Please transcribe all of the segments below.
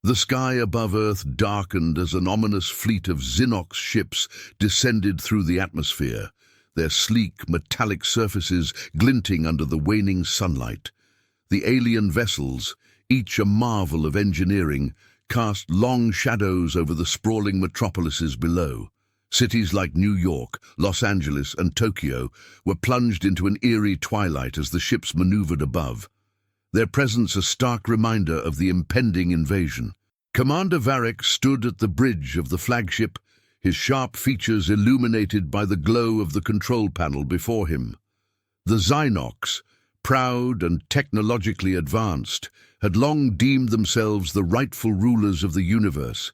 The sky above Earth darkened as an ominous fleet of Xenox ships descended through the atmosphere, their sleek, metallic surfaces glinting under the waning sunlight. The alien vessels, each a marvel of engineering, cast long shadows over the sprawling metropolises below. Cities like New York, Los Angeles, and Tokyo were plunged into an eerie twilight as the ships maneuvered above, their presence a stark reminder of the impending invasion. Commander Varric stood at the bridge of the flagship, his sharp features illuminated by the glow of the control panel before him. The Xenox, proud and technologically advanced, had long deemed themselves the rightful rulers of the universe,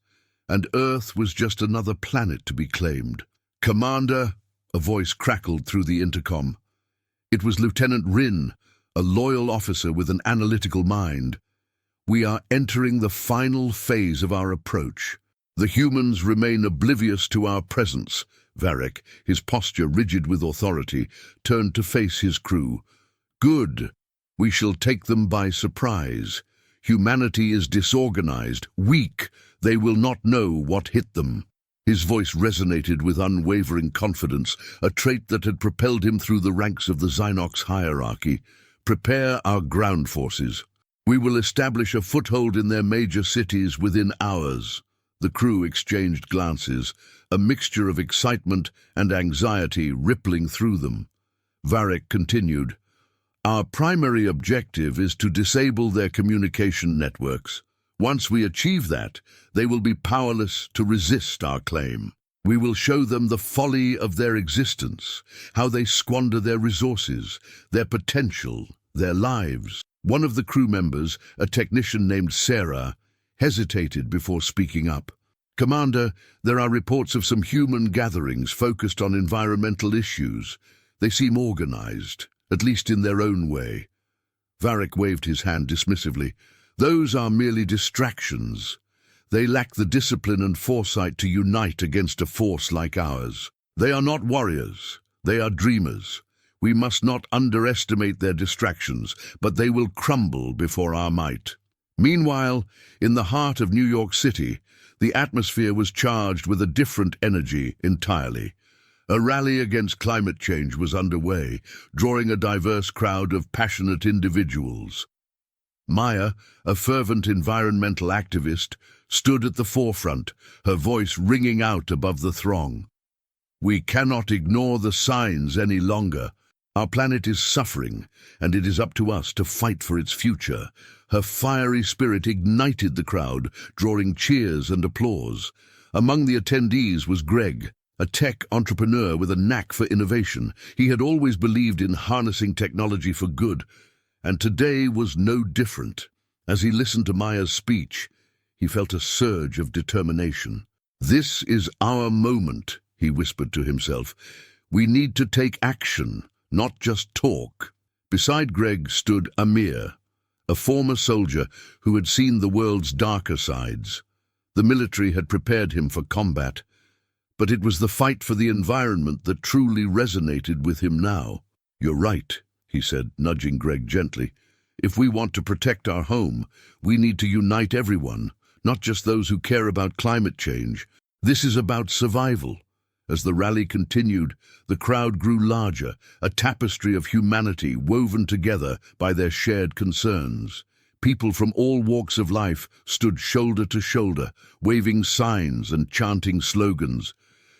and Earth was just another planet to be claimed. "Commander," a voice crackled through the intercom. It was Lieutenant Rin, a loyal officer with an analytical mind. "We are entering the final phase of our approach. The humans remain oblivious to our presence." Varric, his posture rigid with authority, turned to face his crew. "Good. We shall take them by surprise. Humanity is disorganized, weak. They will not know what hit them." His voice resonated with unwavering confidence, a trait that had propelled him through the ranks of the Xenox hierarchy. "Prepare our ground forces. We will establish a foothold in their major cities within hours." The crew exchanged glances, a mixture of excitement and anxiety rippling through them. Varric continued, "Our primary objective is to disable their communication networks. Once we achieve that, they will be powerless to resist our claim. We will show them the folly of their existence, how they squander their resources, their potential, their lives." One of the crew members, a technician named Sarah, hesitated before speaking up. "Commander, there are reports of some human gatherings focused on environmental issues. They seem organized, at least in their own way." Varric waved his hand dismissively. "Those are merely distractions. They lack the discipline and foresight to unite against a force like ours. They are not warriors, they are dreamers. We must not underestimate their distractions, but they will crumble before our might." Meanwhile, in the heart of New York City, the atmosphere was charged with a different energy entirely. A rally against climate change was underway, drawing a diverse crowd of passionate individuals. Maya, a fervent environmental activist, stood at the forefront, her voice ringing out above the throng. "We cannot ignore the signs any longer. Our planet is suffering, and it is up to us to fight for its future." Her fiery spirit ignited the crowd, drawing cheers and applause. Among the attendees was Greg, a tech entrepreneur with a knack for innovation. He had always believed in harnessing technology for good, and today was no different. As he listened to Maya's speech, he felt a surge of determination. "This is our moment," he whispered to himself. "We need to take action, not just talk." Beside Greg stood Amir, a former soldier who had seen the world's darker sides. The military had prepared him for combat, but it was the fight for the environment that truly resonated with him now. "You're right," he said, nudging Greg gently. "If we want to protect our home, we need to unite everyone, not just those who care about climate change. This is about survival." As the rally continued, the crowd grew larger, a tapestry of humanity woven together by their shared concerns. People from all walks of life stood shoulder to shoulder, waving signs and chanting slogans.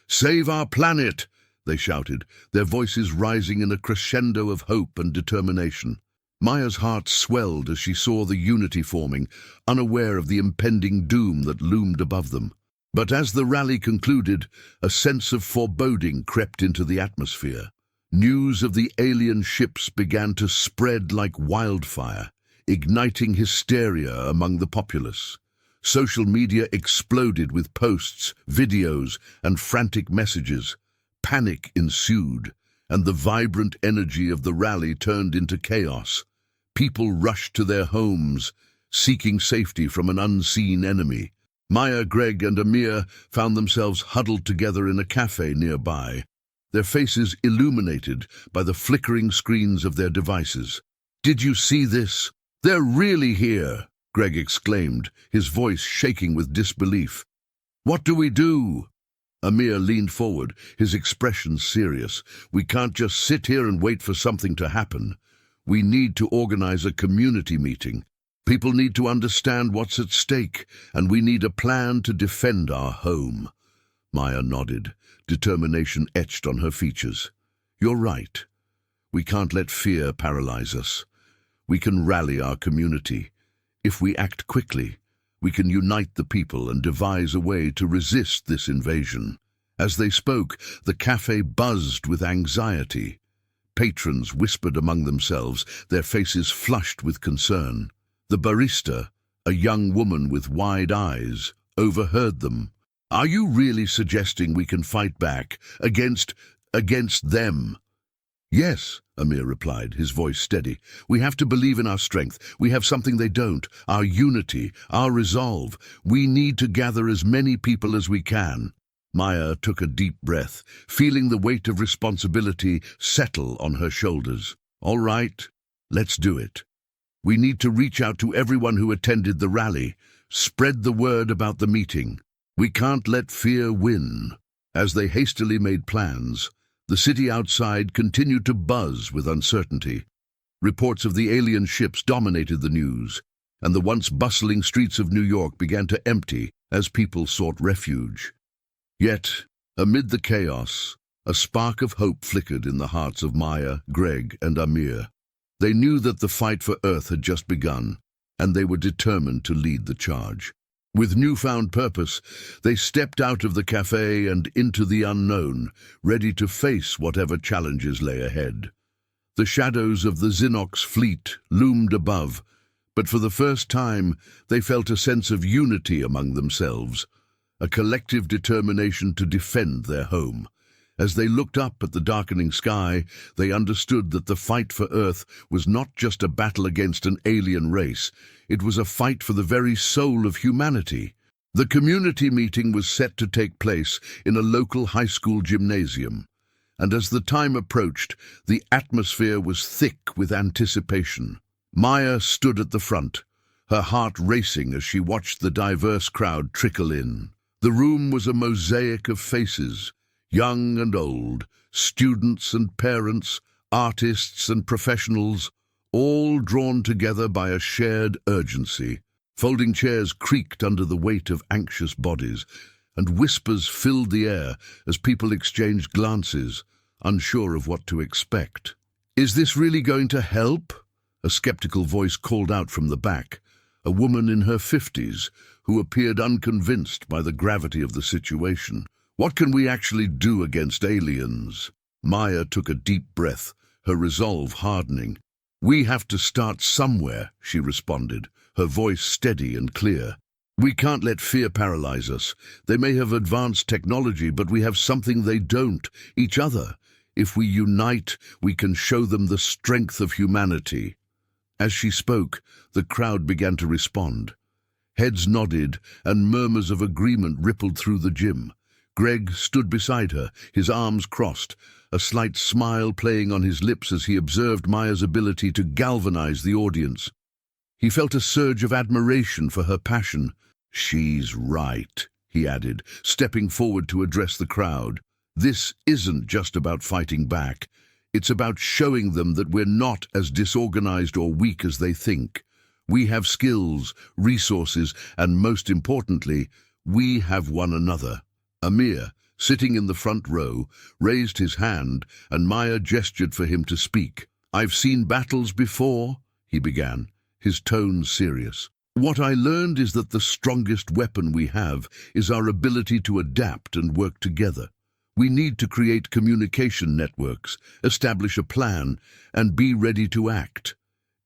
"Save our planet!" they shouted, their voices rising in a crescendo of hope and determination. Maya's heart swelled as she saw the unity forming, unaware of the impending doom that loomed above them. But as the rally concluded, a sense of foreboding crept into the atmosphere. News of the alien ships began to spread like wildfire, igniting hysteria among the populace. Social media exploded with posts, videos, and frantic messages. Panic ensued, and the vibrant energy of the rally turned into chaos. People rushed to their homes, seeking safety from an unseen enemy. Maya, Greg, and Amir found themselves huddled together in a cafe nearby, their faces illuminated by the flickering screens of their devices. "Did you see this? They're really here!" Greg exclaimed, his voice shaking with disbelief. "What do we do?" Amir leaned forward, his expression serious. "We can't just sit here and wait for something to happen. We need to organize a community meeting. People need to understand what's at stake, and we need a plan to defend our home." Maya nodded, determination etched on her features. "You're right. We can't let fear paralyze us. We can rally our community. If we act quickly, we can unite the people and devise a way to resist this invasion." As they spoke, the cafe buzzed with anxiety. Patrons whispered among themselves, their faces flushed with concern. The barista, a young woman with wide eyes, overheard them. "Are you really suggesting we can fight back against them?" "Yes," Amir replied, his voice steady. "We have to believe in our strength. We have something they don't, our unity, our resolve. We need to gather as many people as we can." Maya took a deep breath, feeling the weight of responsibility settle on her shoulders. "All right, let's do it. We need to reach out to everyone who attended the rally, spread the word about the meeting. We can't let fear win." As they hastily made plans, the city outside continued to buzz with uncertainty. Reports of the alien ships dominated the news, and the once bustling streets of New York began to empty as people sought refuge. Yet, amid the chaos, a spark of hope flickered in the hearts of Maya, Greg, and Amir. They knew that the fight for Earth had just begun, and they were determined to lead the charge. With newfound purpose, they stepped out of the cafe and into the unknown, ready to face whatever challenges lay ahead. The shadows of the Xinox fleet loomed above, but for the first time they felt a sense of unity among themselves, a collective determination to defend their home. As they looked up at the darkening sky, they understood that the fight for Earth was not just a battle against an alien race. It was a fight for the very soul of humanity. The community meeting was set to take place in a local high school gymnasium, and as the time approached, the atmosphere was thick with anticipation. Maya stood at the front, her heart racing as she watched the diverse crowd trickle in. The room was a mosaic of faces, young and old, students and parents, artists and professionals, all drawn together by a shared urgency. Folding chairs creaked under the weight of anxious bodies, and whispers filled the air as people exchanged glances, unsure of what to expect. "Is this really going to help?" A skeptical voice called out from the back, a woman in her 50s who appeared unconvinced by the gravity of the situation. "What can we actually do against aliens?" Maya took a deep breath, her resolve hardening. "We have to start somewhere," she responded, her voice steady and clear. "We can't let fear paralyze us. They may have advanced technology, but we have something they don't, each other. If we unite, we can show them the strength of humanity." As she spoke, the crowd began to respond. Heads nodded, and murmurs of agreement rippled through the gym. Greg stood beside her, his arms crossed, a slight smile playing on his lips as he observed Maya's ability to galvanize the audience. He felt a surge of admiration for her passion. "She's right," he added, stepping forward to address the crowd. "This isn't just about fighting back. It's about showing them that we're not as disorganized or weak as they think. We have skills, resources, and most importantly, we have one another." Amir, sitting in the front row, raised his hand, and Maya gestured for him to speak. "I've seen battles before," he began, his tone serious. "What I learned is that the strongest weapon we have is our ability to adapt and work together. We need to create communication networks, establish a plan, and be ready to act.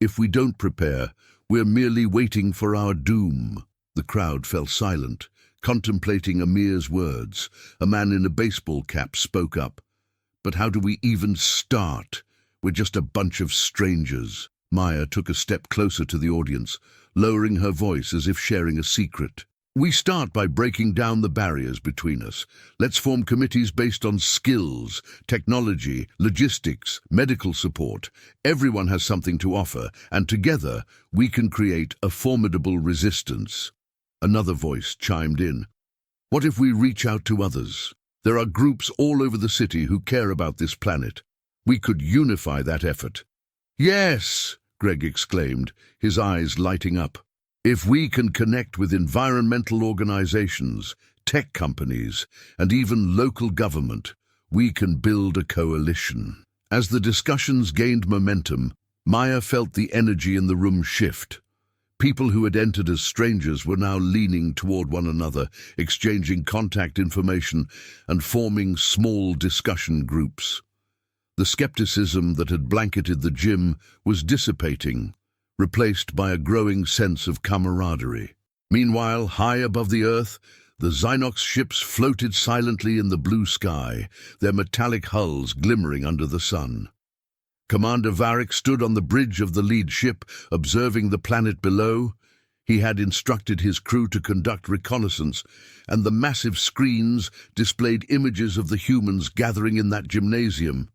If we don't prepare, we're merely waiting for our doom." The crowd fell silent, contemplating Amir's words. A man in a baseball cap spoke up. "But how do we even start? We're just a bunch of strangers." Maya took a step closer to the audience, lowering her voice as if sharing a secret. We start by breaking down the barriers between us. Let's form committees based on skills, technology, logistics, medical support. Everyone has something to offer, and together we can create a formidable resistance. Another voice chimed in. What if we reach out to others? There are groups all over the city who care about this planet. We could unify that effort. Yes, Greg exclaimed, his eyes lighting up. If we can connect with environmental organizations, tech companies, and even local government, we can build a coalition. As the discussions gained momentum, Maya felt the energy in the room shift. People who had entered as strangers were now leaning toward one another, exchanging contact information and forming small discussion groups. The skepticism that had blanketed the gym was dissipating, replaced by a growing sense of camaraderie. Meanwhile, high above the Earth, the Xynox ships floated silently in the blue sky, their metallic hulls glimmering under the sun. Commander Varric stood on the bridge of the lead ship, observing the planet below. He had instructed his crew to conduct reconnaissance, and the massive screens displayed images of the humans gathering in that gymnasium.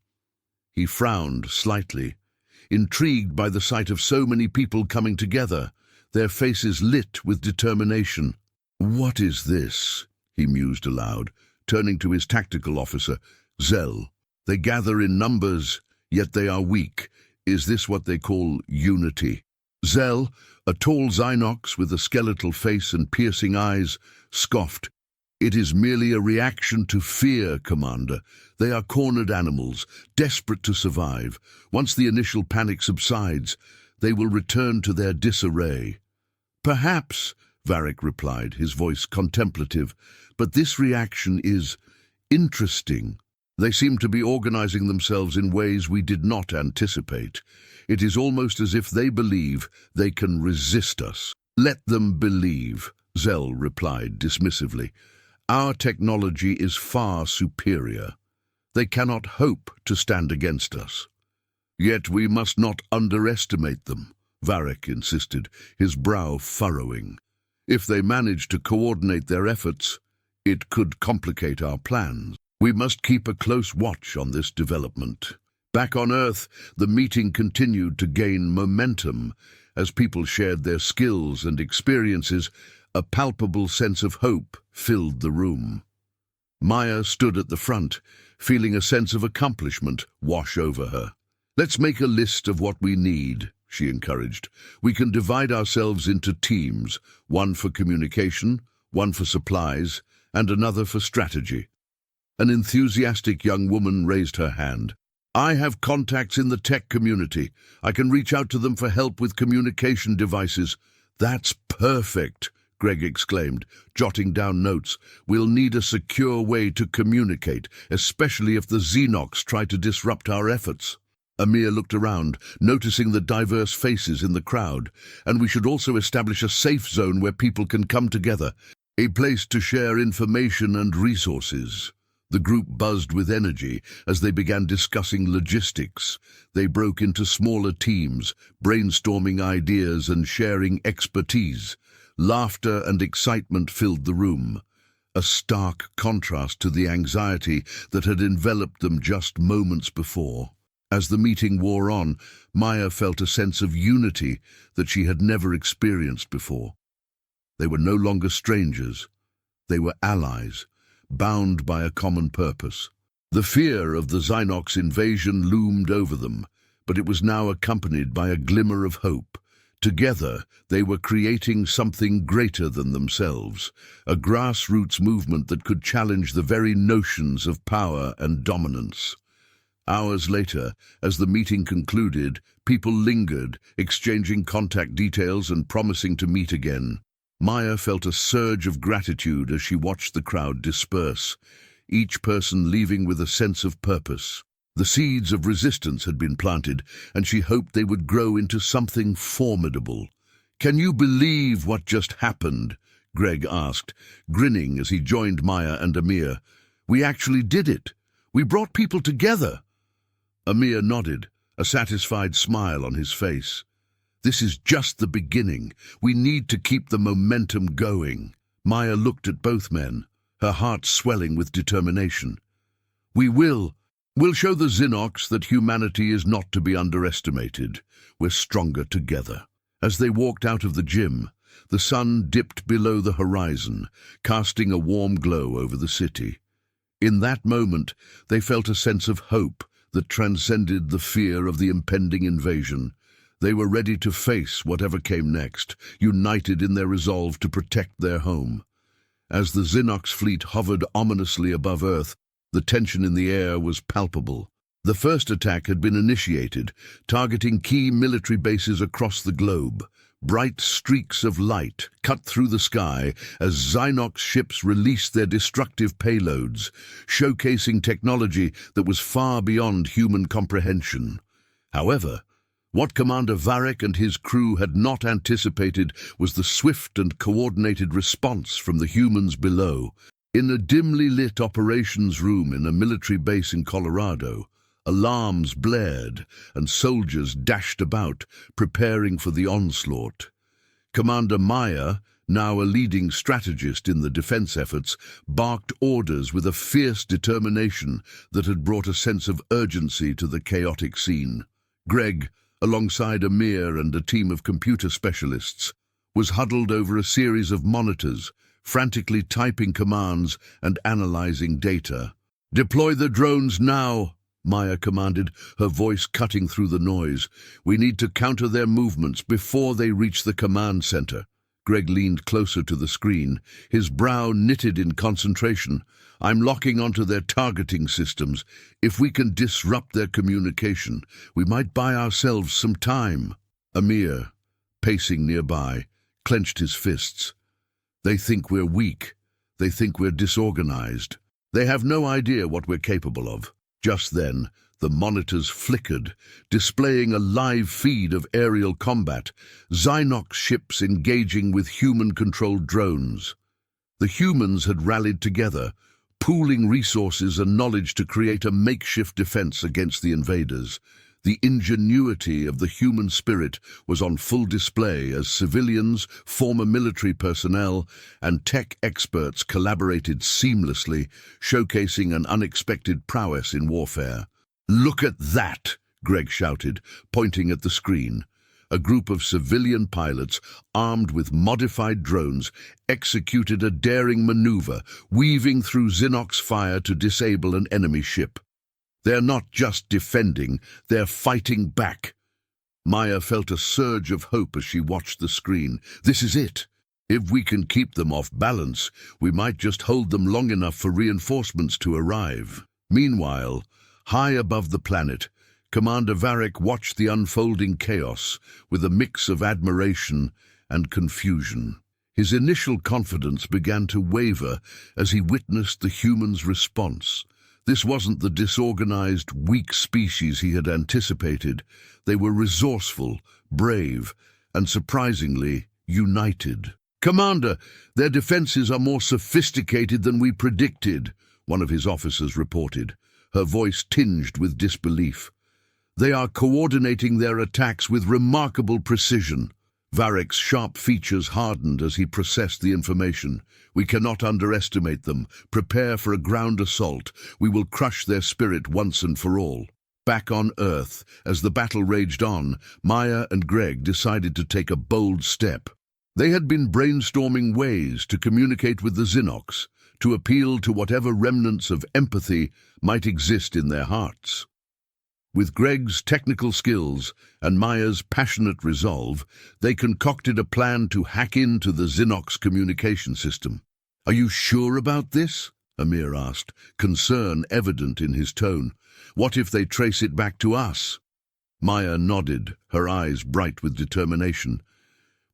He frowned slightly, intrigued by the sight of so many people coming together, their faces lit with determination. "What is this?" he mused aloud, turning to his tactical officer, Zell. "They gather in numbers, yet they are weak. Is this what they call unity?" Zell, a tall Xynox with a skeletal face and piercing eyes, scoffed. "It is merely a reaction to fear, Commander. They are cornered animals, desperate to survive. Once the initial panic subsides, they will return to their disarray." "Perhaps," Varric replied, his voice contemplative, "but this reaction is interesting. They seem to be organizing themselves in ways we did not anticipate. It is almost as if they believe they can resist us." "Let them believe," Zell replied dismissively. "Our technology is far superior. They cannot hope to stand against us." "Yet we must not underestimate them," Varric insisted, his brow furrowing. "If they manage to coordinate their efforts, it could complicate our plans. We must keep a close watch on this development." Back on Earth, the meeting continued to gain momentum. As people shared their skills and experiences, a palpable sense of hope filled the room. Maya stood at the front, feeling a sense of accomplishment wash over her. "Let's make a list of what we need," she encouraged. "We can divide ourselves into teams, one for communication, one for supplies, and another for strategy." An enthusiastic young woman raised her hand. "I have contacts in the tech community. I can reach out to them for help with communication devices." "That's perfect," Greg exclaimed, jotting down notes. "We'll need a secure way to communicate, especially if the Xenox try to disrupt our efforts." Amir looked around, noticing the diverse faces in the crowd. "And we should also establish a safe zone where people can come together, a place to share information and resources." The group buzzed with energy as they began discussing logistics. They broke into smaller teams, brainstorming ideas and sharing expertise. Laughter and excitement filled the room, a stark contrast to the anxiety that had enveloped them just moments before. As the meeting wore on, Maya felt a sense of unity that she had never experienced before. They were no longer strangers. They were allies, bound by a common purpose. The fear of the Xynox invasion loomed over them, but it was now accompanied by a glimmer of hope. Together, they were creating something greater than themselves, a grassroots movement that could challenge the very notions of power and dominance. Hours later, as the meeting concluded, people lingered, exchanging contact details and promising to meet again. Maya felt a surge of gratitude as she watched the crowd disperse, each person leaving with a sense of purpose. The seeds of resistance had been planted, and she hoped they would grow into something formidable. "Can you believe what just happened?" Greg asked, grinning as he joined Maya and Amir. "We actually did it. We brought people together." Amir nodded, a satisfied smile on his face. "This is just the beginning. We need to keep the momentum going." Maya looked at both men, her heart swelling with determination. We'll show the Xinox that humanity is not to be underestimated. We're stronger together." As they walked out of the gym, the sun dipped below the horizon, casting a warm glow over the city. In that moment, they felt a sense of hope that transcended the fear of the impending invasion. They were ready to face whatever came next, united in their resolve to protect their home. As the Xinox fleet hovered ominously above Earth, the tension in the air was palpable. The first attack had been initiated, targeting key military bases across the globe. Bright streaks of light cut through the sky as Xinox ships released their destructive payloads, showcasing technology that was far beyond human comprehension. However, what Commander Varric and his crew had not anticipated was the swift and coordinated response from the humans below. In a dimly lit operations room in a military base in Colorado, alarms blared and soldiers dashed about, preparing for the onslaught. Commander Maya, now a leading strategist in the defense efforts, barked orders with a fierce determination that had brought a sense of urgency to the chaotic scene. Greg, alongside Amir and a team of computer specialists, was huddled over a series of monitors, frantically typing commands and analyzing data. "Deploy the drones now," Maya commanded, her voice cutting through the noise. "We need to counter their movements before they reach the command center." Greg leaned closer to the screen, his brow knitted in concentration. "I'm locking onto their targeting systems. If we can disrupt their communication, we might buy ourselves some time." Amir, pacing nearby, clenched his fists. "They think we're weak. They think we're disorganized. They have no idea what we're capable of." Just then, the monitors flickered, displaying a live feed of aerial combat, Xinox ships engaging with human-controlled drones. The humans had rallied together, pooling resources and knowledge to create a makeshift defense against the invaders. The ingenuity of the human spirit was on full display as civilians, former military personnel, and tech experts collaborated seamlessly, showcasing an unexpected prowess in warfare. "Look at that!" Greg shouted, pointing at the screen. A group of civilian pilots, armed with modified drones, executed a daring maneuver, weaving through Xinox fire to disable an enemy ship. "They're not just defending, they're fighting back." Maya felt a surge of hope as she watched the screen. This is it. If we can keep them off balance, we might just hold them long enough for reinforcements to arrive. Meanwhile, high above the planet, Commander Varric watched the unfolding chaos with a mix of admiration and confusion. His initial confidence began to waver as he witnessed the humans' response. This wasn't the disorganized, weak species he had anticipated. They were resourceful, brave, and surprisingly united. "Commander, their defenses are more sophisticated than we predicted," one of his officers reported, her voice tinged with disbelief. "They are coordinating their attacks with remarkable precision." Varric's sharp features hardened as he processed the information. "We cannot underestimate them. Prepare for a ground assault. We will crush their spirit once and for all." Back on Earth, as the battle raged on, Maya and Greg decided to take a bold step. They had been brainstorming ways to communicate with the Xinox, to appeal to whatever remnants of empathy might exist in their hearts. With Greg's technical skills and Maya's passionate resolve, they concocted a plan to hack into the Xinox communication system. "Are you sure about this?" Amir asked, concern evident in his tone. "What if they trace it back to us?" Maya nodded, her eyes bright with determination.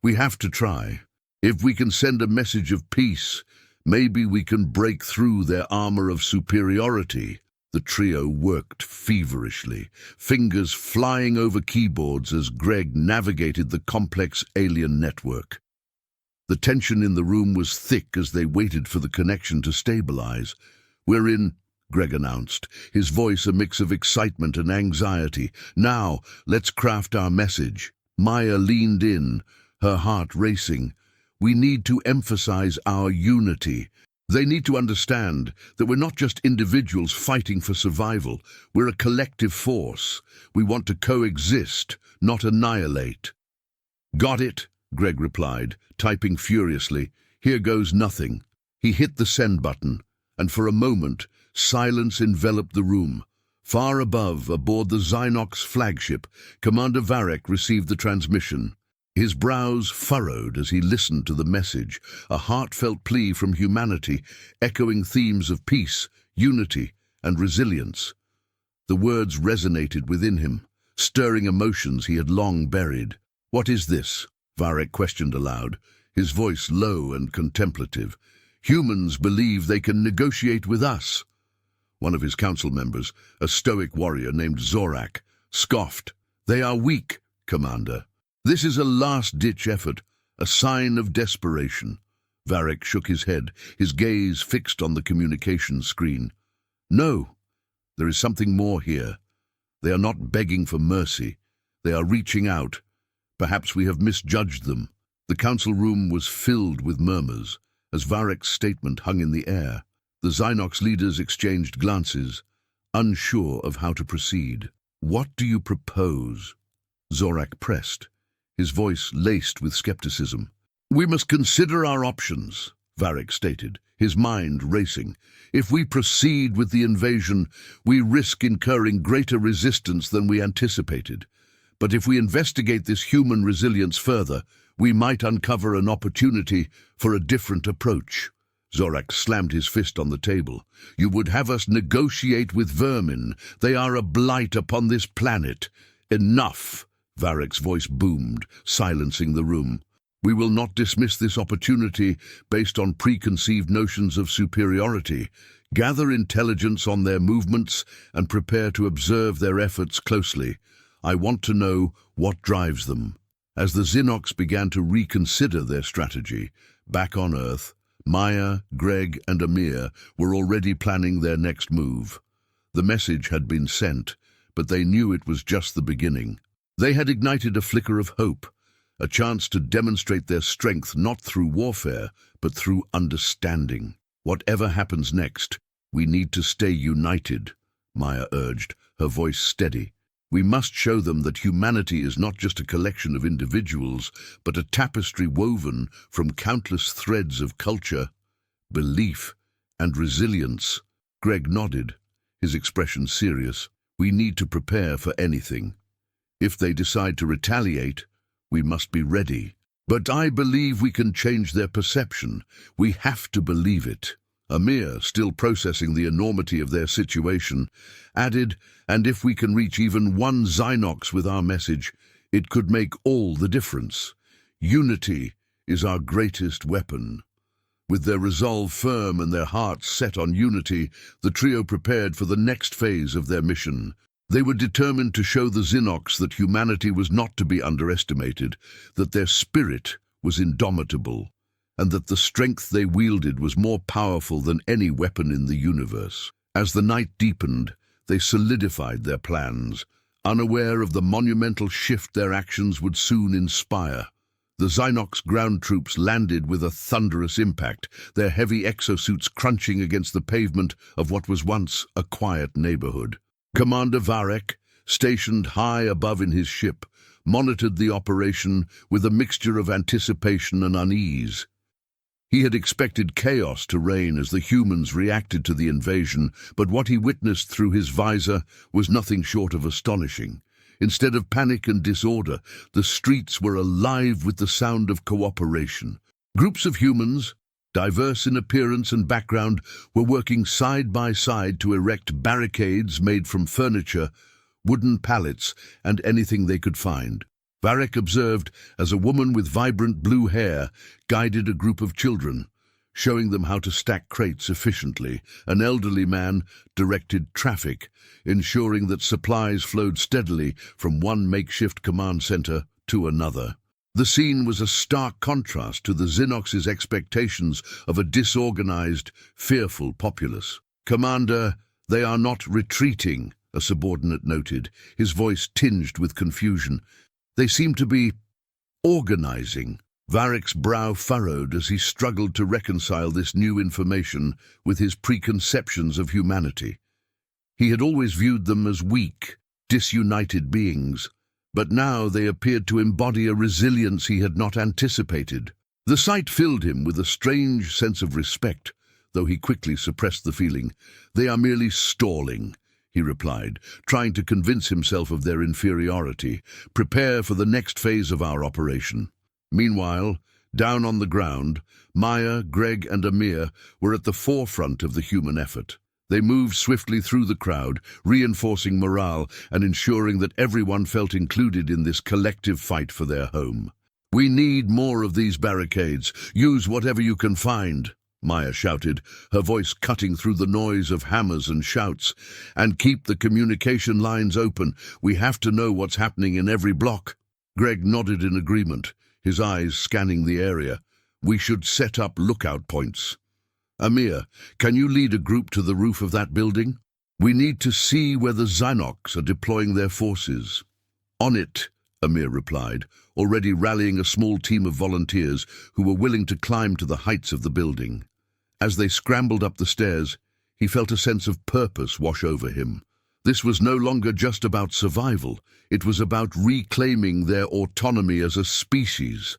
"We have to try. If we can send a message of peace, maybe we can break through their armor of superiority." The trio worked feverishly, fingers flying over keyboards as Greg navigated the complex alien network. The tension in the room was thick as they waited for the connection to stabilize. "We're in," Greg announced, his voice a mix of excitement and anxiety. "Now, let's craft our message." Maya leaned in, her heart racing. We need to emphasize our unity. They need to understand that we're not just individuals fighting for survival. We're a collective force. We want to coexist, not annihilate. Got it, Greg replied, typing furiously. Here goes nothing. He hit the send button, and for a moment, silence enveloped the room. Far above, aboard the Xynox flagship, Commander Varek received the transmission. His brows furrowed as he listened to the message, a heartfelt plea from humanity, echoing themes of peace, unity, and resilience. The words resonated within him, stirring emotions he had long buried. "What is this?" Varek questioned aloud, his voice low and contemplative. "Humans believe they can negotiate with us." One of his council members, a stoic warrior named Zorak, scoffed. "They are weak, Commander. This is a last-ditch effort, a sign of desperation." Varek shook his head, his gaze fixed on the communications screen. "No, there is something more here. They are not begging for mercy. They are reaching out. Perhaps we have misjudged them." The council room was filled with murmurs as Varek's statement hung in the air. The Xynox leaders exchanged glances, unsure of how to proceed. "What do you propose?" Zorak pressed, his voice laced with skepticism. "We must consider our options," Varek stated, his mind racing. "If we proceed with the invasion, we risk incurring greater resistance than we anticipated. But if we investigate this human resilience further, we might uncover an opportunity for a different approach." Zorak slammed his fist on the table. "You would have us negotiate with vermin. They are a blight upon this planet." "Enough!" Varek's voice boomed, silencing the room. "We will not dismiss this opportunity based on preconceived notions of superiority. Gather intelligence on their movements and prepare to observe their efforts closely. I want to know what drives them." As the Xynox began to reconsider their strategy, back on Earth, Maya, Greg, and Amir were already planning their next move. The message had been sent, but they knew it was just the beginning. They had ignited a flicker of hope, a chance to demonstrate their strength not through warfare, but through understanding. "Whatever happens next, we need to stay united," Maya urged, her voice steady. "We must show them that humanity is not just a collection of individuals, but a tapestry woven from countless threads of culture, belief, and resilience." Greg nodded, his expression serious. "We need to prepare for anything. If they decide to retaliate, we must be ready. But I believe we can change their perception. We have to believe it." Amir, still processing the enormity of their situation, added, "And if we can reach even one Xynox with our message, it could make all the difference. Unity is our greatest weapon." With their resolve firm and their hearts set on unity, the trio prepared for the next phase of their mission. They were determined to show the Xynox that humanity was not to be underestimated, that their spirit was indomitable, and that the strength they wielded was more powerful than any weapon in the universe. As the night deepened, they solidified their plans, unaware of the monumental shift their actions would soon inspire. The Xynox ground troops landed with a thunderous impact, their heavy exosuits crunching against the pavement of what was once a quiet neighborhood. Commander Varek, stationed high above in his ship, monitored the operation with a mixture of anticipation and unease. He had expected chaos to reign as the humans reacted to the invasion, but what he witnessed through his visor was nothing short of astonishing. Instead of panic and disorder, the streets were alive with the sound of cooperation. Groups of humans, diverse in appearance and background, were working side by side to erect barricades made from furniture, wooden pallets, and anything they could find. Varek observed as a woman with vibrant blue hair guided a group of children, showing them how to stack crates efficiently. An elderly man directed traffic, ensuring that supplies flowed steadily from one makeshift command center to another. The scene was a stark contrast to the Xynox's expectations of a disorganized, fearful populace. "Commander, they are not retreating," a subordinate noted, his voice tinged with confusion. "They seem to be organizing." Varek's brow furrowed as he struggled to reconcile this new information with his preconceptions of humanity. He had always viewed them as weak, disunited beings, but now they appeared to embody a resilience he had not anticipated. The sight filled him with a strange sense of respect, though he quickly suppressed the feeling. "They are merely stalling," he replied, trying to convince himself of their inferiority. "Prepare for the next phase of our operation." Meanwhile, down on the ground, Maya, Greg, and Amir were at the forefront of the human effort. They moved swiftly through the crowd, reinforcing morale and ensuring that everyone felt included in this collective fight for their home. "We need more of these barricades. Use whatever you can find," Maya shouted, her voice cutting through the noise of hammers and shouts. "And keep the communication lines open. We have to know what's happening in every block." Greg nodded in agreement, his eyes scanning the area. "We should set up lookout points." "Amir, can you lead a group to the roof of that building? We need to see where the Xynox are deploying their forces." "On it," Amir replied, already rallying a small team of volunteers who were willing to climb to the heights of the building. As they scrambled up the stairs, he felt a sense of purpose wash over him. This was no longer just about survival, it was about reclaiming their autonomy as a species.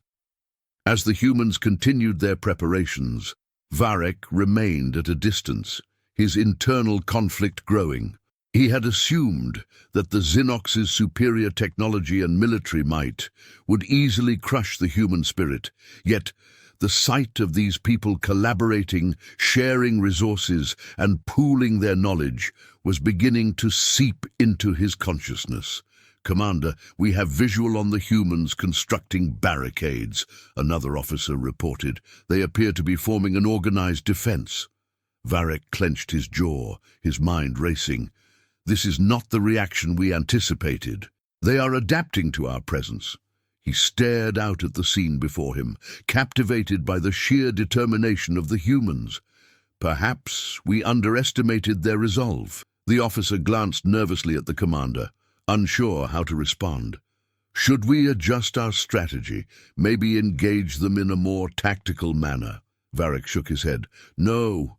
As the humans continued their preparations, Varek remained at a distance, his internal conflict growing. He had assumed that the Xynox's superior technology and military might would easily crush the human spirit, yet the sight of these people collaborating, sharing resources, and pooling their knowledge was beginning to seep into his consciousness. "Commander, we have visual on the humans constructing barricades," another officer reported. "They appear to be forming an organized defense." Varek clenched his jaw, his mind racing. "This is not the reaction we anticipated. They are adapting to our presence." He stared out at the scene before him, captivated by the sheer determination of the humans. "Perhaps we underestimated their resolve." The officer glanced nervously at the commander, unsure how to respond. "Should we adjust our strategy, maybe engage them in a more tactical manner?" Varek shook his head. "No,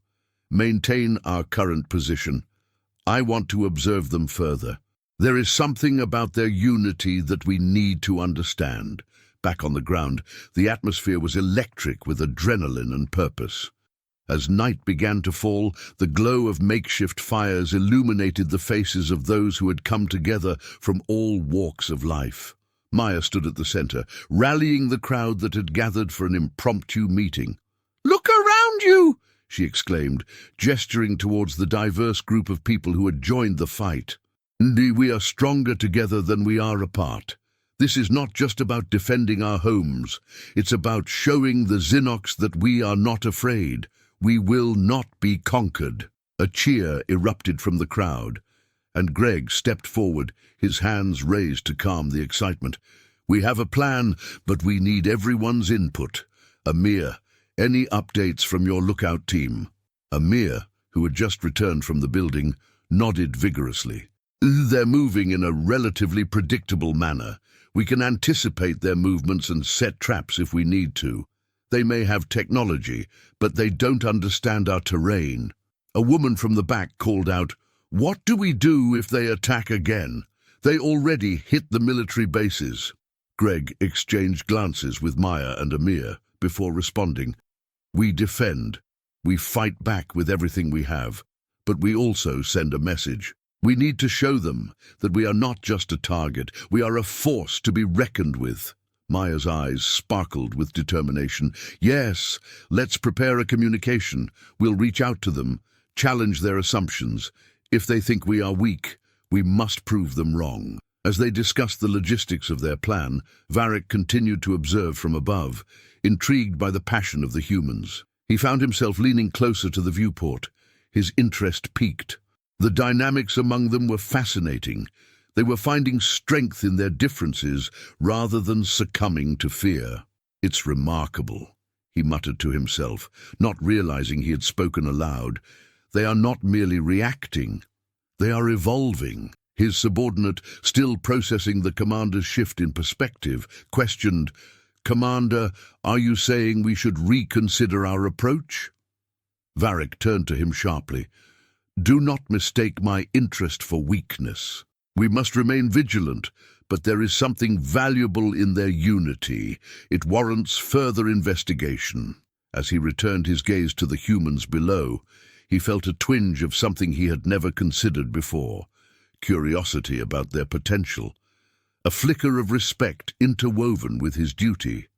maintain our current position. I want to observe them further. There is something about their unity that we need to understand." Back on the ground, the atmosphere was electric with adrenaline and purpose. As night began to fall, the glow of makeshift fires illuminated the faces of those who had come together from all walks of life. Maya stood at the center, rallying the crowd that had gathered for an impromptu meeting. "Look around you!" she exclaimed, gesturing towards the diverse group of people who had joined the fight. "We are stronger together than we are apart. This is not just about defending our homes. It's about showing the Xynox that we are not afraid. We will not be conquered." A cheer erupted from the crowd, and Greg stepped forward, his hands raised to calm the excitement. "We have a plan, but we need everyone's input. Amir, any updates from your lookout team?" Amir, who had just returned from the building, nodded vigorously. "They're moving in a relatively predictable manner. We can anticipate their movements and set traps if we need to. They may have technology, but they don't understand our terrain." A woman from the back called out, "What do we do if they attack again? They already hit the military bases." Greg exchanged glances with Maya and Amir before responding. "We defend. We fight back with everything we have, but we also send a message. We need to show them that we are not just a target, we are a force to be reckoned with." Maya's eyes sparkled with determination. "Yes, let's prepare a communication. We'll reach out to them, challenge their assumptions. If they think we are weak, we must prove them wrong." As they discussed the logistics of their plan, Varek continued to observe from above, intrigued by the passion of the humans. He found himself leaning closer to the viewport, his interest piqued. The dynamics among them were fascinating. They were finding strength in their differences rather than succumbing to fear. "It's remarkable," he muttered to himself, not realizing he had spoken aloud. "They are not merely reacting, they are evolving." His subordinate, still processing the commander's shift in perspective, questioned, "Commander, are you saying we should reconsider our approach?" Varric turned to him sharply. "Do not mistake my interest for weakness. We must remain vigilant, but there is something valuable in their unity. It warrants further investigation." As he returned his gaze to the humans below, he felt a twinge of something he had never considered before: curiosity about their potential, a flicker of respect interwoven with his duty.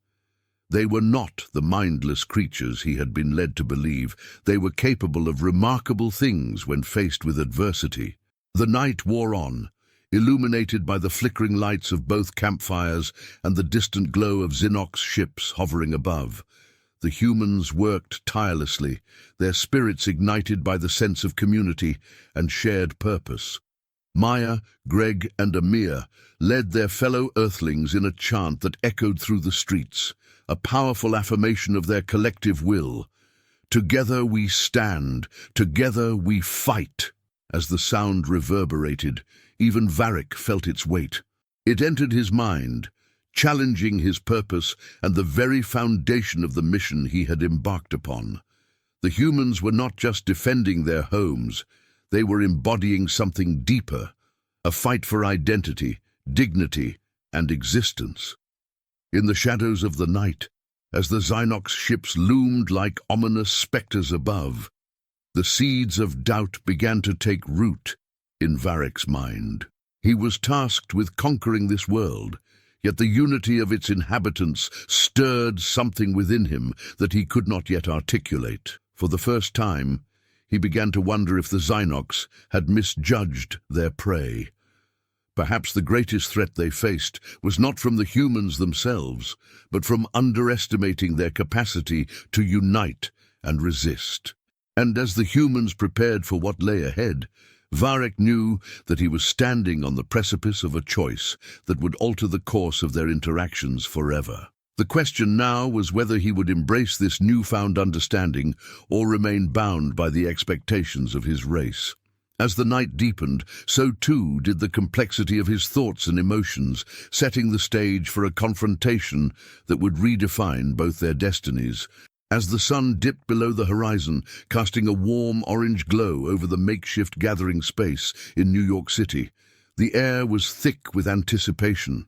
They were not the mindless creatures he had been led to believe. They were capable of remarkable things when faced with adversity. The night wore on, illuminated by the flickering lights of both campfires and the distant glow of Xenox ships hovering above. The humans worked tirelessly, their spirits ignited by the sense of community and shared purpose. Maya, Greg, and Amir led their fellow Earthlings in a chant that echoed through the streets, a powerful affirmation of their collective will. "Together we stand, together we fight." As the sound reverberated, even Varric felt its weight. It entered his mind, challenging his purpose and the very foundation of the mission he had embarked upon. The humans were not just defending their homes, they were embodying something deeper, a fight for identity, dignity, and existence. In the shadows of the night, as the Xenox ships loomed like ominous specters above, the seeds of doubt began to take root in Varric's mind. He was tasked with conquering this world, yet the unity of its inhabitants stirred something within him that he could not yet articulate. For the first time, he began to wonder if the Xenox had misjudged their prey. Perhaps the greatest threat they faced was not from the humans themselves, but from underestimating their capacity to unite and resist. And as the humans prepared for what lay ahead, Varric knew that he was standing on the precipice of a choice that would alter the course of their interactions forever. The question now was whether he would embrace this newfound understanding or remain bound by the expectations of his race. As the night deepened, so too did the complexity of his thoughts and emotions, setting the stage for a confrontation that would redefine both their destinies. As the sun dipped below the horizon, casting a warm orange glow over the makeshift gathering space in New York City, the air was thick with anticipation.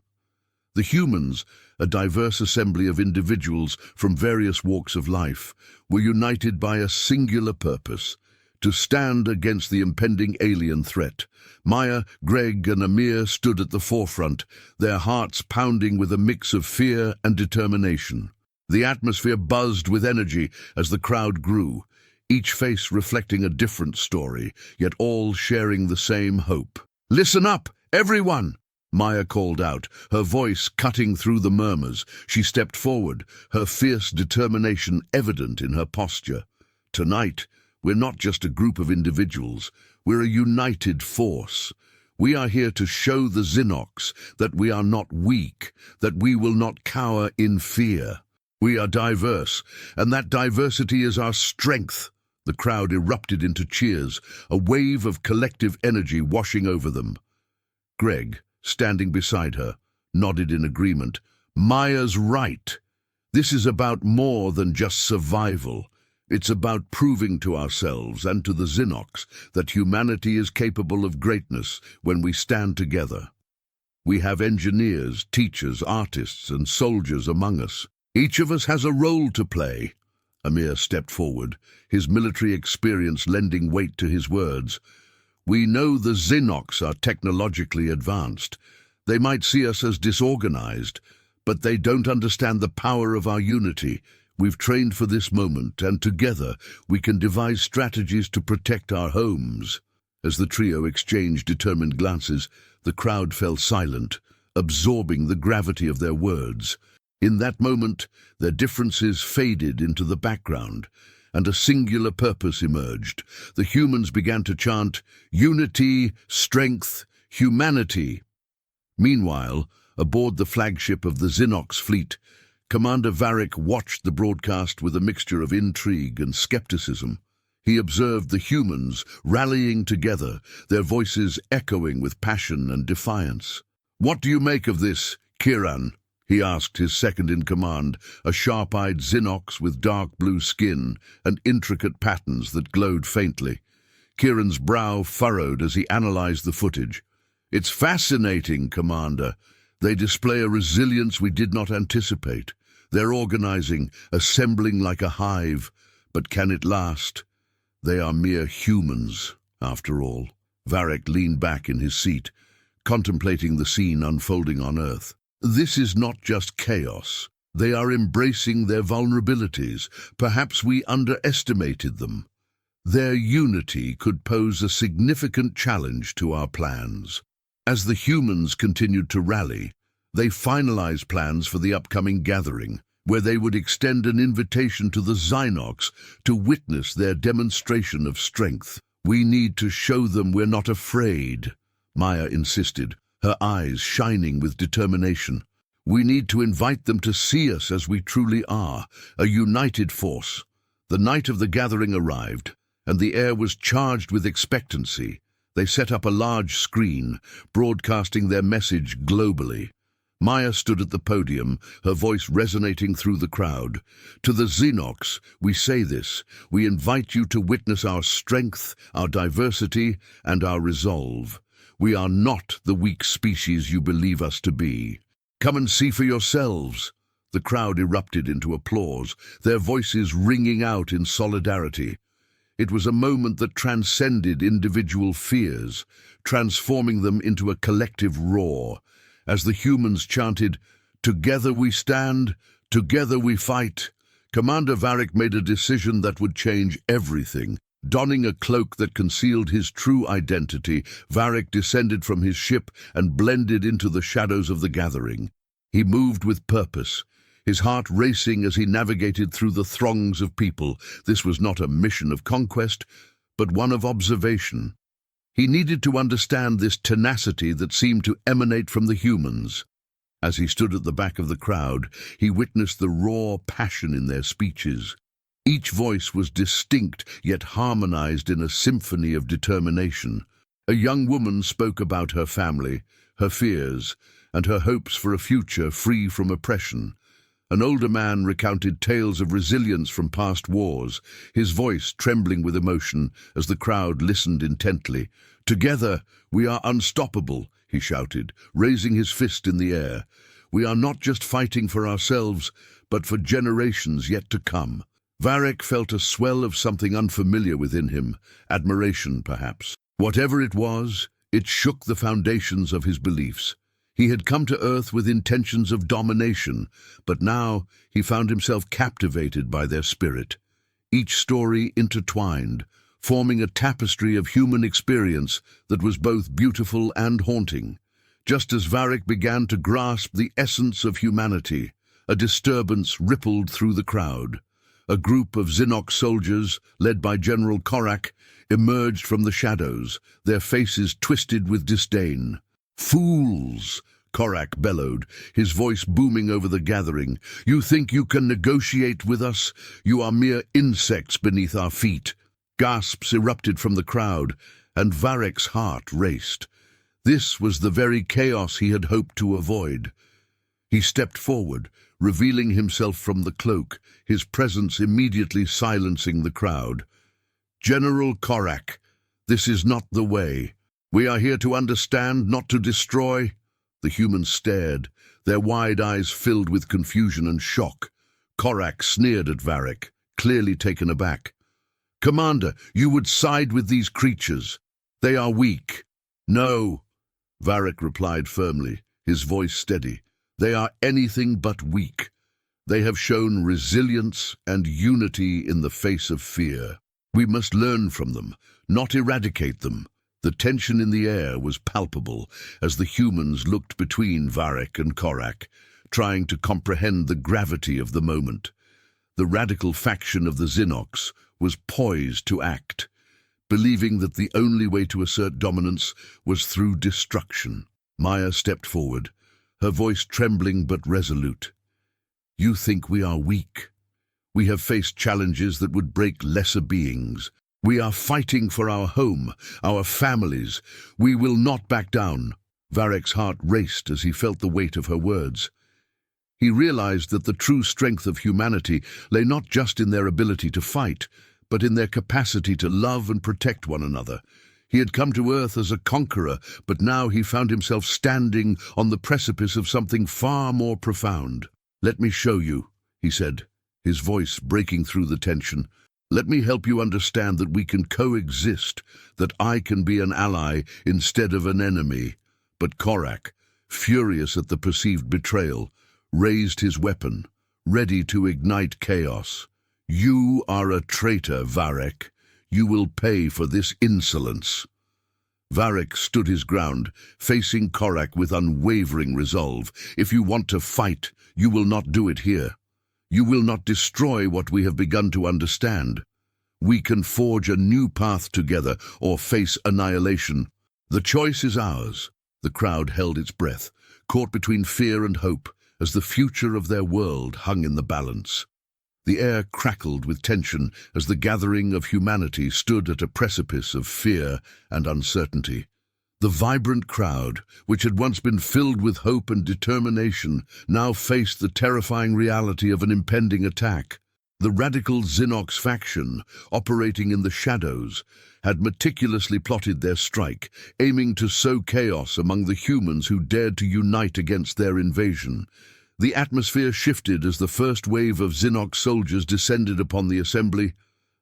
The humans, a diverse assembly of individuals from various walks of life, were united by a singular purpose: to stand against the impending alien threat. Maya, Greg, and Amir stood at the forefront, their hearts pounding with a mix of fear and determination. The atmosphere buzzed with energy as the crowd grew, each face reflecting a different story, yet all sharing the same hope. "Listen up, everyone!" Maya called out, her voice cutting through the murmurs. She stepped forward, her fierce determination evident in her posture. "Tonight, we're not just a group of individuals, we're a united force. We are here to show the Xenox that we are not weak, that we will not cower in fear. We are diverse, and that diversity is our strength." The crowd erupted into cheers, a wave of collective energy washing over them. Greg, standing beside her, nodded in agreement. "Maya's right. This is about more than just survival. It's about proving to ourselves and to the Xenox that humanity is capable of greatness when we stand together. We have engineers, teachers, artists, and soldiers among us. Each of us has a role to play." Amir stepped forward, his military experience lending weight to his words. "We know the Xenox are technologically advanced. They might see us as disorganized, but they don't understand the power of our unity. We've trained for this moment, and together we can devise strategies to protect our homes." As the trio exchanged determined glances, the crowd fell silent, absorbing the gravity of their words. In that moment, their differences faded into the background, and a singular purpose emerged. The humans began to chant, "Unity, strength, humanity." Meanwhile, aboard the flagship of the Xenox fleet, Commander Varric watched the broadcast with a mixture of intrigue and skepticism. He observed the humans rallying together, their voices echoing with passion and defiance. "What do you make of this, Kiran?" he asked his second-in-command, a sharp-eyed Xinox with dark blue skin and intricate patterns that glowed faintly. Kieran's brow furrowed as he analyzed the footage. "It's fascinating, Commander. They display a resilience we did not anticipate. They're organizing, assembling like a hive. But can it last? They are mere humans, after all." Varric leaned back in his seat, contemplating the scene unfolding on Earth. This is not just chaos. They are embracing their vulnerabilities. Perhaps we underestimated them. Their unity could pose a significant challenge to our plans. As the humans continued to rally, they finalized plans for the upcoming gathering, where they would extend an invitation to the Xinox to witness their demonstration of strength. "We need to show them we're not afraid," Maya insisted, her eyes shining with determination. "We need to invite them to see us as we truly are, a united force." The night of the gathering arrived, and the air was charged with expectancy. They set up a large screen, broadcasting their message globally. Maya stood at the podium, her voice resonating through the crowd. "To the Xinox, we say this. We invite you to witness our strength, our diversity, and our resolve. We are not the weak species you believe us to be. Come and see for yourselves." The crowd erupted into applause, their voices ringing out in solidarity. It was a moment that transcended individual fears, transforming them into a collective roar. As the humans chanted, "Together we stand, together we fight," Commander Varric made a decision that would change everything. Donning a cloak that concealed his true identity, Varric descended from his ship and blended into the shadows of the gathering. He moved with purpose, his heart racing as he navigated through the throngs of people. This was not a mission of conquest, but one of observation. He needed to understand this tenacity that seemed to emanate from the humans. As he stood at the back of the crowd, he witnessed the raw passion in their speeches. Each voice was distinct, yet harmonized in a symphony of determination. A young woman spoke about her family, her fears, and her hopes for a future free from oppression. An older man recounted tales of resilience from past wars, his voice trembling with emotion as the crowd listened intently. "Together, we are unstoppable," he shouted, raising his fist in the air. "We are not just fighting for ourselves, but for generations yet to come." Varric felt a swell of something unfamiliar within him, admiration perhaps. Whatever it was, it shook the foundations of his beliefs. He had come to Earth with intentions of domination, but now he found himself captivated by their spirit. Each story intertwined, forming a tapestry of human experience that was both beautiful and haunting. Just as Varric began to grasp the essence of humanity, a disturbance rippled through the crowd. A group of Xinox soldiers, led by General Korak, emerged from the shadows, their faces twisted with disdain. "Fools!" Korak bellowed, his voice booming over the gathering. "You think you can negotiate with us? You are mere insects beneath our feet." Gasps erupted from the crowd, and Varric's heart raced. This was the very chaos he had hoped to avoid. He stepped forward, revealing himself from the cloak, his presence immediately silencing the crowd. "General Korak, this is not the way. We are here to understand, not to destroy." The humans stared, their wide eyes filled with confusion and shock. Korak sneered at Varric, clearly taken aback. "Commander, you would side with these creatures. They are weak." "No," Varric replied firmly, his voice steady. "They are anything but weak. They have shown resilience and unity in the face of fear. We must learn from them, not eradicate them." The tension in the air was palpable as the humans looked between Varric and Korak, trying to comprehend the gravity of the moment. The radical faction of the Xinox was poised to act, believing that the only way to assert dominance was through destruction. Maya stepped forward, her voice trembling but resolute. "You think we are weak? We have faced challenges that would break lesser beings. We are fighting for our home, our families. We will not back down." Varric's heart raced as he felt the weight of her words. He realized that the true strength of humanity lay not just in their ability to fight, but in their capacity to love and protect one another. He had come to Earth as a conqueror, but now he found himself standing on the precipice of something far more profound. "Let me show you," he said, his voice breaking through the tension. "Let me help you understand that we can coexist, that I can be an ally instead of an enemy." But Korak, furious at the perceived betrayal, raised his weapon, ready to ignite chaos. "You are a traitor, Varek. You will pay for this insolence." Varek stood his ground, facing Korak with unwavering resolve. "If you want to fight, you will not do it here. You will not destroy what we have begun to understand. We can forge a new path together or face annihilation. The choice is ours." The crowd held its breath, caught between fear and hope, as the future of their world hung in the balance. The air crackled with tension as the gathering of humanity stood at a precipice of fear and uncertainty. The vibrant crowd, which had once been filled with hope and determination, now faced the terrifying reality of an impending attack. The radical Xinox faction, operating in the shadows, had meticulously plotted their strike, aiming to sow chaos among the humans who dared to unite against their invasion. The atmosphere shifted as the first wave of Xinox soldiers descended upon the assembly,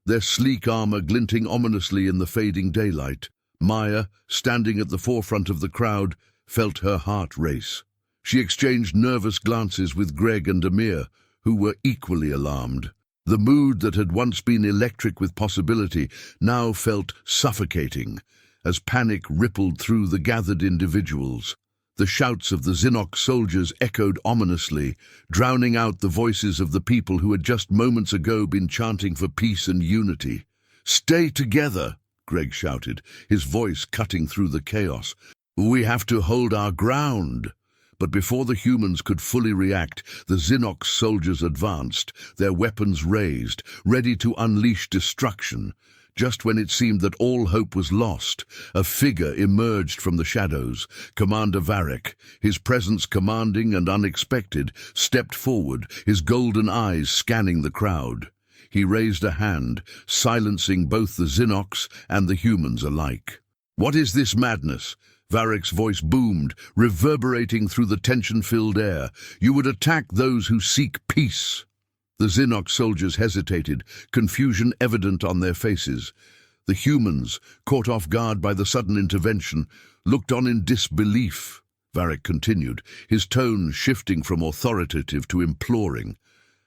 their sleek armor glinting ominously in the fading daylight. Maya, standing at the forefront of the crowd, felt her heart race. She exchanged nervous glances with Greg and Amir, who were equally alarmed. The mood that had once been electric with possibility now felt suffocating, as panic rippled through the gathered individuals. The shouts of the Xinox soldiers echoed ominously, drowning out the voices of the people who had just moments ago been chanting for peace and unity. "Stay together," Greg shouted, his voice cutting through the chaos. "We have to hold our ground." But before the humans could fully react, the Xinox soldiers advanced, their weapons raised, ready to unleash destruction. Just when it seemed that all hope was lost, a figure emerged from the shadows. Commander Varek, his presence commanding and unexpected, stepped forward, his golden eyes scanning the crowd. He raised a hand, silencing both the Xinox and the humans alike. "What is this madness?" Varek's voice boomed, reverberating through the tension-filled air. "You would attack those who seek peace." The Xinox soldiers hesitated, confusion evident on their faces. The humans, caught off guard by the sudden intervention, looked on in disbelief. Varek continued, his tone shifting from authoritative to imploring.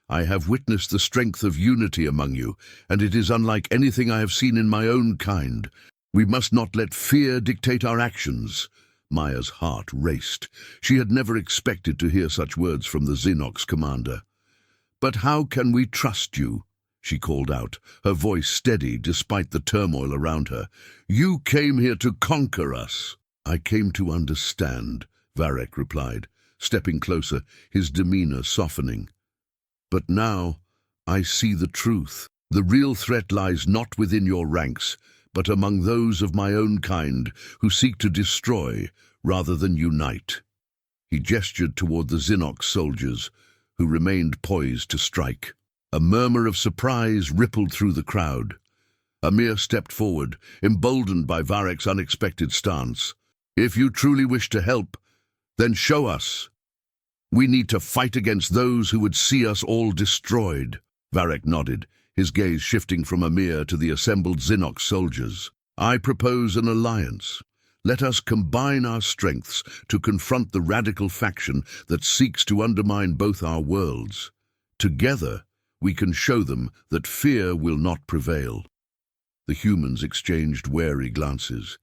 "I have witnessed the strength of unity among you, and it is unlike anything I have seen in my own kind. We must not let fear dictate our actions." Maya's heart raced. She had never expected to hear such words from the Xinox commander. "But how can we trust you?" she called out, her voice steady despite the turmoil around her. "You came here to conquer us." "I came to understand," Varek replied, stepping closer, his demeanor softening. "But now I see the truth. The real threat lies not within your ranks, but among those of my own kind who seek to destroy rather than unite." He gestured toward the Xinox soldiers, who remained poised to strike. A murmur of surprise rippled through the crowd. Amir stepped forward, emboldened by Varek's unexpected stance. "If you truly wish to help, then show us. We need to fight against those who would see us all destroyed." Varek nodded, his gaze shifting from Amir to the assembled Xinox soldiers. "I propose an alliance. Let us combine our strengths to confront the radical faction that seeks to undermine both our worlds. Together, we can show them that fear will not prevail." The humans exchanged wary glances,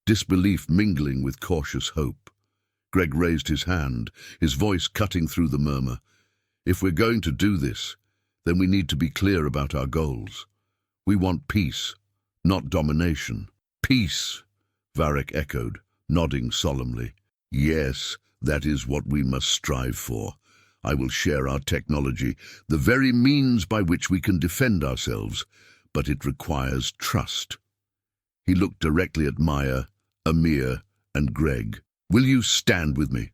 disbelief mingling with cautious hope. Greg raised his hand, his voice cutting through the murmur. "If we're going to do this, then we need to be clear about our goals. We want peace, not domination." "Peace," Varek echoed, nodding solemnly. "Yes, that is what we must strive for. I will share our technology, the very means by which we can defend ourselves, but it requires trust." He looked directly at Maya, Amir, and Greg. "Will you stand with me?"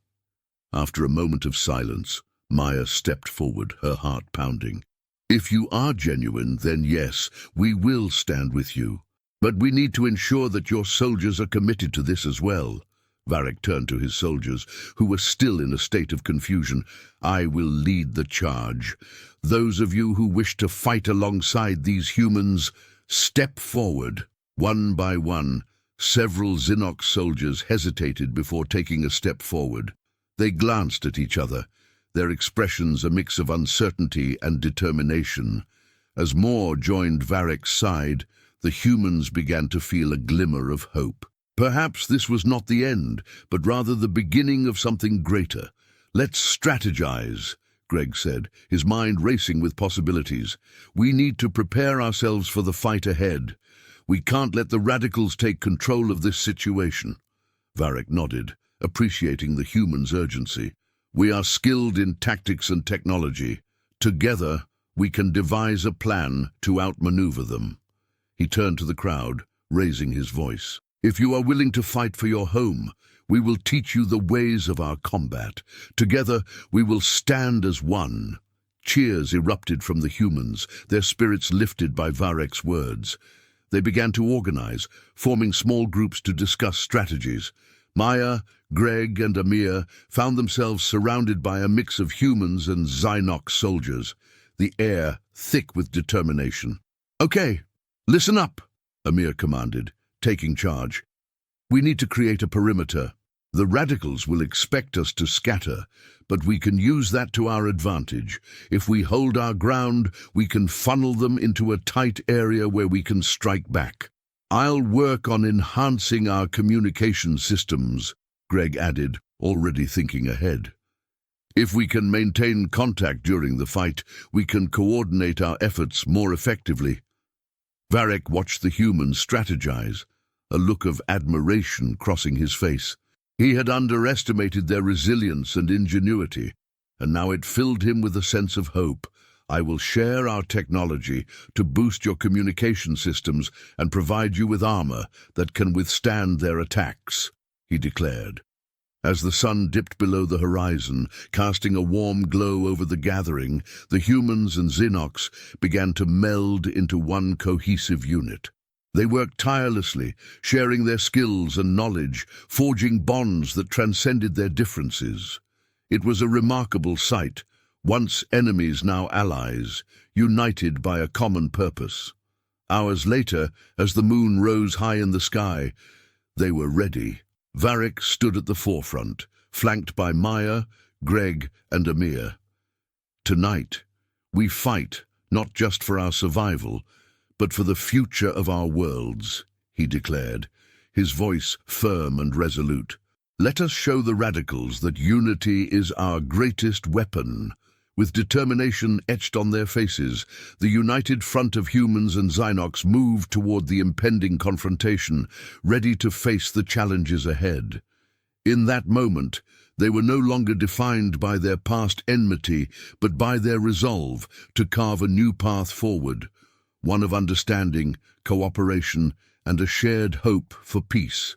After a moment of silence, Maya stepped forward, her heart pounding. If you are genuine, then yes, we will stand with you. But we need to ensure that your soldiers are committed to this as well. Varric turned to his soldiers, who were still in a state of confusion. I will lead the charge. Those of you who wish to fight alongside these humans, step forward. One by one, several Xenox soldiers hesitated before taking a step forward. They glanced at each other, their expressions a mix of uncertainty and determination. As more joined Varric's side, the humans began to feel a glimmer of hope. Perhaps this was not the end, but rather the beginning of something greater. Let's strategize, Greg said, his mind racing with possibilities. We need to prepare ourselves for the fight ahead. We can't let the radicals take control of this situation. Varric nodded, appreciating the humans' urgency. We are skilled in tactics and technology. Together, we can devise a plan to outmaneuver them. He turned to the crowd, raising his voice. If you are willing to fight for your home, we will teach you the ways of our combat. Together, we will stand as one. Cheers erupted from the humans, their spirits lifted by Varric's words. They began to organize, forming small groups to discuss strategies. Maya, Greg, and Amir found themselves surrounded by a mix of humans and Xenox soldiers, the air thick with determination. Okay, listen up, Amir commanded, taking charge. We need to create a perimeter. The radicals will expect us to scatter, but we can use that to our advantage. If we hold our ground, we can funnel them into a tight area where we can strike back. I'll work on enhancing our communication systems, Greg added, already thinking ahead. If we can maintain contact during the fight, we can coordinate our efforts more effectively. Varric watched the humans strategize, a look of admiration crossing his face. He had underestimated their resilience and ingenuity, and now it filled him with a sense of hope. I will share our technology to boost your communication systems and provide you with armor that can withstand their attacks, he declared. As the sun dipped below the horizon, casting a warm glow over the gathering, the humans and Xenox began to meld into one cohesive unit. They worked tirelessly, sharing their skills and knowledge, forging bonds that transcended their differences. It was a remarkable sight, once enemies, now allies, united by a common purpose. Hours later, as the moon rose high in the sky, they were ready. Varric stood at the forefront, flanked by Maya, Greg, and Amir. Tonight, we fight not just for our survival, but for the future of our worlds, he declared, his voice firm and resolute. Let us show the radicals that unity is our greatest weapon. With determination etched on their faces, the united front of humans and Xenox moved toward the impending confrontation, ready to face the challenges ahead. In that moment, they were no longer defined by their past enmity, but by their resolve to carve a new path forward, one of understanding, cooperation, and a shared hope for peace.